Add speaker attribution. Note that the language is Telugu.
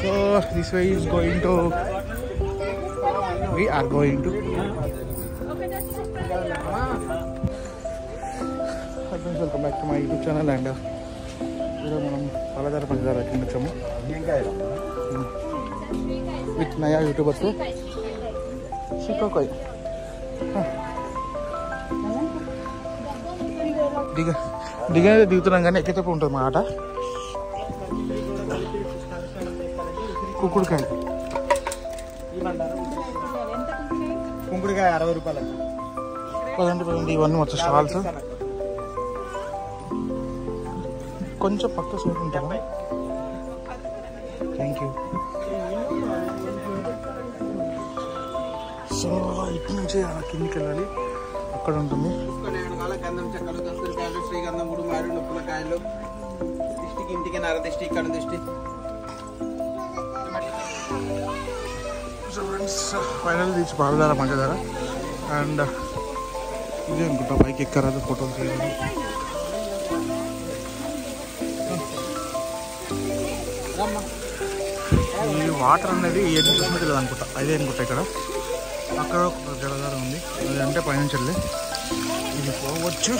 Speaker 1: So this way is going to, we are going to, welcome back to my YouTube channel. And మనం పాలధార పంచదార కింద వచ్చాము విత్ నయా యూట్యూబర్స్ శ్రీకాకోయ్. దిగుతున్నాం కానీ ఎక్కేటప్పుడు ఉంటుంది మా ఆట. కుంకుడుకాయ
Speaker 2: 60 రూపాయలు.
Speaker 1: పదండి ఇవన్నీ మొత్తం స్టాల్స్. కొంచెం పక్క సైడ్ ఉంటారా? Thank you. సో ఇటు నుంచి అలా కిందికి వెళ్ళాలి, అక్కడ ఉంటుంది.
Speaker 2: గంధం చెక్కలు, కస్తూరికాయలు, శ్రీగంధం, గుడుమారు, నొప్పులకాయలు, దిష్టికి ఇంటికి నర దిష్టి, ఇక్కడ దిష్టి.
Speaker 1: సో ఫ్రెండ్స్ ఫైనల్ తీసి పాలధార పంచదార. అండ్ ఇదే అనుకుంటా పైకి ఎక్కరాదు ఫోటోలు తీయాలి. ఈ వాటర్ అనేది ఏది చూసినట్టు లేదు అనుకుంటా, అదే అనుకుంటా. ఇక్కడ అక్కడ ఒక జలధార ఉంది, అది అంటే పైనుంచి వెళ్ళి ఇది పోవచ్చు.